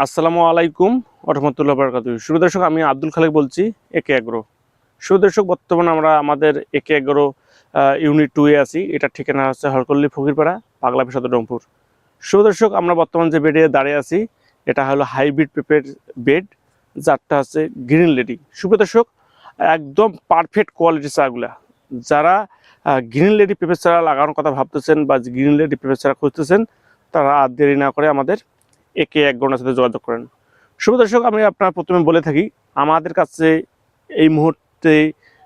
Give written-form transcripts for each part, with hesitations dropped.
আসসালামু আলাইকুম রহমতুল্লাহ বারাকাতুহু। শুভ দর্শক, আমি আব্দুল খালেক বলছি, একে এগ্রো। শুভ দর্শক, বর্তমানে আমরা আমাদের একে এগ্রো ইউনিট 2 এ আছি। এটার ঠিকানা হচ্ছে হরকল্লি ফকিরপাড়া, পাগলাপি সদর রংপুর। শুভ দর্শক, আমরা বর্তমান যে বেডে দাঁড়িয়ে আছি এটা হলো হাইব্রিড পেঁপের বেড, যারটা হচ্ছে গ্রিন লেডি। শুভ দর্শক, একদম পারফেক্ট কোয়ালিটি চারাগুলা যারা গ্রিন লেডি পেঁপের চারা লাগানোর কথা ভাবতেছেন বা গ্রিন লেডি পেঁপের চারা খুঁজতেছেন, তারা আর দেরি না করে আমাদের একে এগ্রোর সাথে যোগাযোগ করেন। শুভ দর্শক, আমি আপনার প্রথমে বলে থাকি আমাদের কাছে এই মুহূর্তে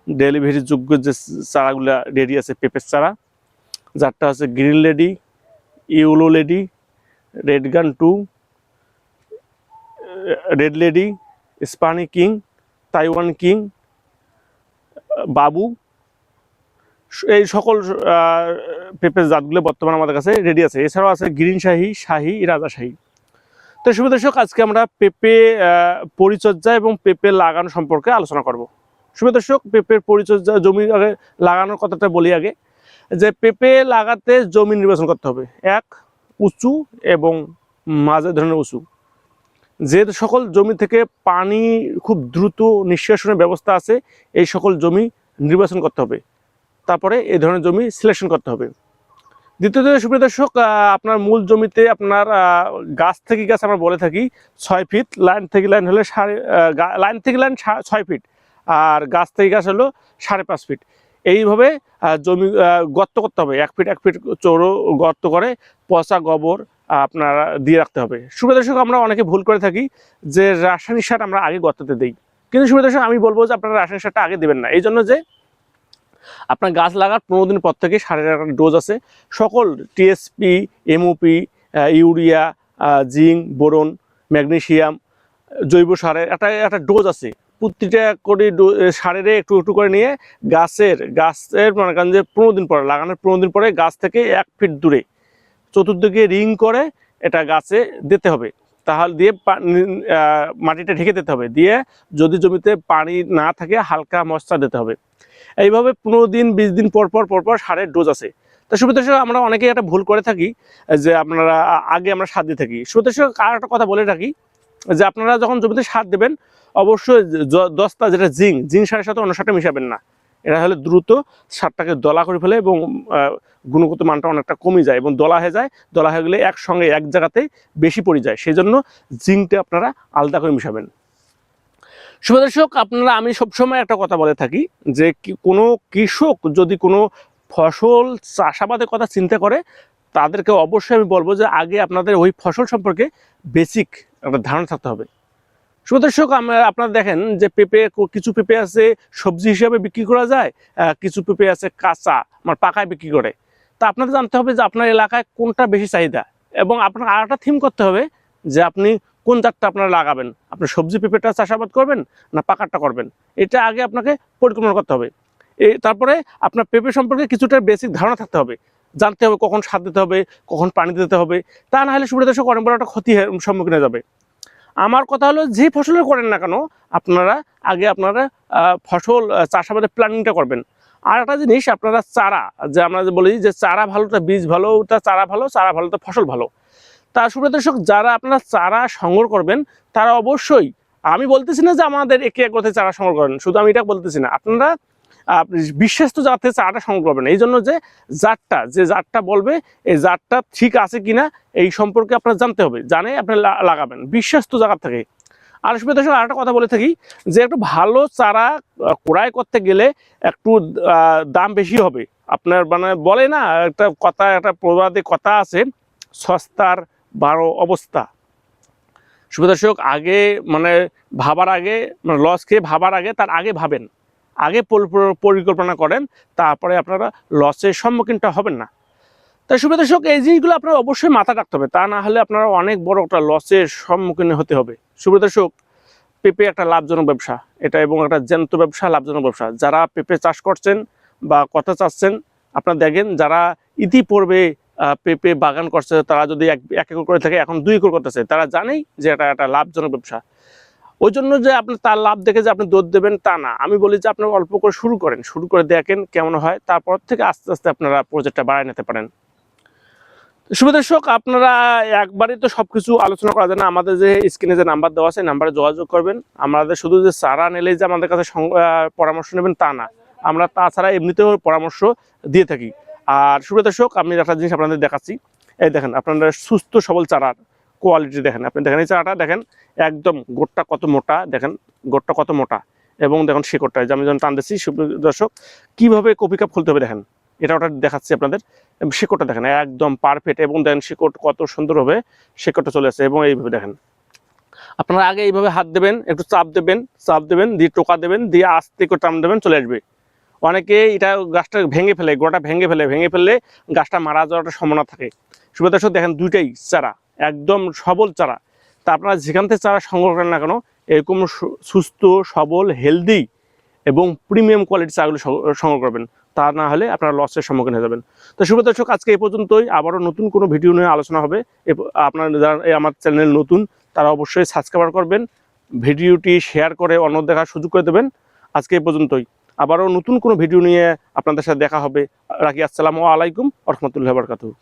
ডেলিভারি যোগ্য যে চারাগুলা রেডি আছে পেঁপের চারা, যারটা হচ্ছে green lady, yellow lady, red gun 2, red lady, স্পানি কিং, তাইওয়ান কিং, বাবু, এই সকল পেঁপের জাতগুলো বর্তমানে আমাদের কাছে রেডি আছে। এছাড়াও আছে গ্রিন শাহি, শাহি, রাজাশাহী। তো শুভ দর্শক, আজকে আমরা পেঁপে পরিচর্যা এবং পেঁপে লাগানো সম্পর্কে আলোচনা করব। শুভ দর্শক, পেঁপের পরিচর্যা, জমি আগে লাগানোর কথাটা বলি আগে, যে পেঁপে লাগাতে জমি নির্বাচন করতে হবে এক, উঁচু এবং মাঝে ধরনের উঁচু। যে সকল জমি থেকে পানি খুব দ্রুত নিষ্কাশনের ব্যবস্থা আছে, এই সকল জমি নির্বাচন করতে হবে। তারপরে এই ধরনের জমি সিলেকশন করতে হবে। দ্বিতীয়ত সুপ্রিয় দর্শক, আপনার মূল জমিতে আপনার গাছ থেকে গাছ আমরা বলে থাকি 6 ফিট, লাইন থেকে লাইন হলে লাইন থেকে লাইন 6 ফিট, আর গাছ থেকে গাছ হলো 5.5 ফিট। এইভাবে জমি গর্ত করতে হবে, 1 ফিট 1 ফিট চৌড়ো গর্ত করে পচা গোবর আপনার দিয়ে রাখতে হবে। সুপ্রিয় দর্শক, আমরা অনেকে ভুল করে থাকি যে রাসায়নিক সার আমরা আগে গর্ততে দিই, কিন্তু সুপ্রিয় দর্শক, আমি বলবো যে আপনারা রাসায়নিক সারটা আগে দেবেন না। এই জন্য যে আপনার গাছ লাগার 15 দিন পর থেকে সারের একটা ডোজ আছে। সকল TSP, MOP, urea, zinc, boron, magnesium, জৈব সারের একটা ডোজ আছে। প্রতিটা করে সারের একটু একটু করে নিয়ে গাছের মনে করেন যে 15 দিন পরে, লাগানোর 15 দিন পরে গাছ থেকে 1 ফিট দূরে চতুর্দিকে রিং করে এটা গাছে দিতে হবে। তাহলে দিয়ে মাটিটা ঢেকে দিতে হবে। দিয়ে যদি জমিতে পানি না থাকে হালকা মশলা দিতে হবে। এইভাবে 15 দিন 20 দিন পর পর সারের ডোজ আছে। তো সুপ্রিয় আমরা অনেকেই একটা ভুল করে থাকি যে আপনারা আগে আমরা সার দিয়ে থাকি। সুপ্রিয় আর একটা কথা বলে রাখি যে আপনারা যখন জমিতে সার দেবেন, অবশ্যই 10টা যেটা জিঙ্ক সারের সাথে অন্য সারটা মিশাবেন না। এটা হলে দ্রুত সারটাকে দলা করে ফেলে এবং গুণগত মানটা অনেকটা কমে যায় এবং দলা হয়ে যায়। দলা হয়ে গেলে একসঙ্গে এক জায়গাতে বেশি পড়ে যায়, সেই জন্য জিঙ্কটা আপনারা আলাদা করে মিশাবেন। শুভ দর্শক, আপনারা আমি সবসময় একটা কথা বলে থাকি যে কোনো কৃষক যদি কোনো ফসল চাষাবাদের কথা চিন্তা করে, তাদেরকে অবশ্যই আমি বলবো যে আগে আপনাদের ওই ফসল সম্পর্কে বেসিক একটা ধারণা থাকতে হবে। শুভ দর্শক, আপনারা দেখেন যে কিছু পেঁপে আছে সবজি হিসাবে বিক্রি করা যায়, কিছু পেঁপে আছে কাঁচা পাকায় বিক্রি করে। তা আপনাদের জানতে হবে যে আপনার এলাকায় কোনটা বেশি চাহিদা, এবং আপনার আর একটা থিম করতে হবে যে আপনি কোন জাতটা আপনারা লাগাবেন। আপনি সবজি পেঁপেটা চাষাবাদ করবেন না পাকারটা করবেন, এটা আগে আপনাকে পরিকল্পনা করতে হবে। তারপরে আপনার পেঁপে সম্পর্কে কিছুটা বেসিক ধারণা থাকতে হবে, জানতে হবে কখন সার দিতে হবে, কখন পানি দিতে হবে। তা না হলে সুবিধা দর্শক অনেক বড় একটা ক্ষতি সম্মুখীন হয়ে যাবে। আমার কথা হলো, যে ফসলের করেন না কেন আপনারা আগে ফসল চাষাবাদের প্ল্যানিংটা করবেন। আর একটা জিনিস, আপনারা চারা, যে আমরা যে বলি যে চারা ভালো তা বীজ ভালো, তা চারা ভালো তা ফসল ভালো। তা সুপ্রিয় দর্শক, যারা আপনারা চারা সংগ্রহ করবেন তারা অবশ্যই, আমি বলতেছি না যে আমাদের একে একতে চারা সংগ্রহ করেন, শুধু আমি এটা বলতেছি না, আপনারা বিশ্বস্ত জাত থেকে চারাটা সংগ্রহ করবেন। এই জন্য যে জাতটা বলবে এই জাতটা ঠিক আছে কিনা এই সম্পর্কে আপনার জানতে হবে, জানে আপনি লাগাবেন বিশ্বস্ত জায়গা থেকে। আর সুপ্রিয় দর্শক, আরেকটা কথা বলে থাকি যে একটু ভালো চারা ক্রয় করতে গেলে একটু দাম বেশি হবে। আপনার বলে না একটা প্রবাদে কথা আছে, সস্তার 12 অবস্থা। সুপ্রিয় দর্শক, আগে ভাবার আগে লস খেয়ে ভাবার আগে তার আগে ভাবেন, আগে পরিকল্পনা করেন, তারপরে আপনারা লসের সম্মুখীনটা হবেন না। তাই সুপ্রিয় দর্শক, এই জিনিসগুলো আপনারা অবশ্যই মাথা রাখতে হবে, তা না হলে আপনারা অনেক বড় একটা লসের সম্মুখীন হতে হবে। সুপ্রিয় দর্শক, পেঁপে একটা লাভজনক ব্যবসা এটা, এবং একটা জ্যান্ত ব্যবসা, লাভজনক ব্যবসা। যারা পেঁপে চাষ করছেন বা কথা চাচ্ছেন, আপনারা দেখেন যারা ইতিপূর্বে পেঁপে বাগান করছে, তারা যদি 1 একর করে থাকে এখন 2 একর করতেছে, তারা জানেই যে এটা একটা লাভজনক ব্যবসা। ওই জন্য যে আপনি তার লাভ দেখে যে আপনি দৌড় দেবেন তা না, আমি বলি যে আপনারা অল্প করে শুরু করে দেখেন কেমন হয়, তারপর থেকে আস্তে আস্তে আপনারা প্রজেক্টটা বাড়ায় নিতে পারেন। শুভ দর্শক, আপনারা একবারই তো সবকিছু আলোচনা করা যায় না। আমাদের যে স্ক্রিনে যে নাম্বার দেওয়া আছে, নাম্বারে যোগাযোগ করবেন। আমাদের শুধু যে চারা নিলেই যে আমাদের কাছে পরামর্শ নেবেন তা না, আমরা তাছাড়া এমনিতেও পরামর্শ দিয়ে থাকি। আর শুভ দর্শক, আমি একটা জিনিস আপনাদের দেখাচ্ছি। এই দেখেন, আপনারা সুস্থ সবল চারার কোয়ালিটি দেখেন। আপনি দেখেন এই চারাটা দেখেন, একদম গোটটা কত মোটা, দেখেন গোটটা কত মোটা, এবং দেখুন শিকড়টা যে আমি যখন টান দিচ্ছি, শুভ দর্শক, কীভাবে কপি কাপ খুলতে হবে দেখেন, এটা ওটা দেখাচ্ছি আপনাদের। শিকড়টা দেখেন একদম পারফেক্ট, এবং দেখেন শিকড় কত সুন্দর হবে, শিকড়টা চলে আসে। এবং এইভাবে দেখেন, আপনারা আগে এইভাবে হাত দেবেন, একটু চাপ দেবেন, দিয়ে টোকা দেবেন, দিয়ে আস্তে করে টান দেবেন, চলে আসবে। অনেকে এটা গাছটা ভেঙে ফেলে, গোড়াটা ভেঙে ফেললে গাছটা মারা যাওয়ার একটা সম্ভাবনা থাকে। শুভ দর্শক দেখেন, দুইটাই চারা একদম সবল চারা। তা আপনারা যেখান থেকে চারা সংগ্রহ করেন না কেন, এরকম সুস্থ সবল হেলদি এবং প্রিমিয়াম কোয়ালিটি চারাগুলো সংগ্রহ করবেন, তা না হলে আপনারা লসের সম্মুখীন হয়ে যাবেন। তো শুভ দর্শক, আজকে এই পর্যন্তই। আবারও নতুন কোনো ভিডিও নিয়ে আলোচনা হবে। আপনারা যারা আমার চ্যানেল নতুন, তারা অবশ্যই সাবস্ক্রাইব করবেন, ভিডিওটি শেয়ার করে অন্য দেখার সুযোগ করে দেবেন। আজকে এই পর্যন্তই, আবারও নতুন কোনো ভিডিও নিয়ে আপনাদের সাথে দেখা হবে। রাখি, আসসালামু আলাইকুম ওয়া রাহমাতুল্লাহি ওয়া বারাকাতুহু।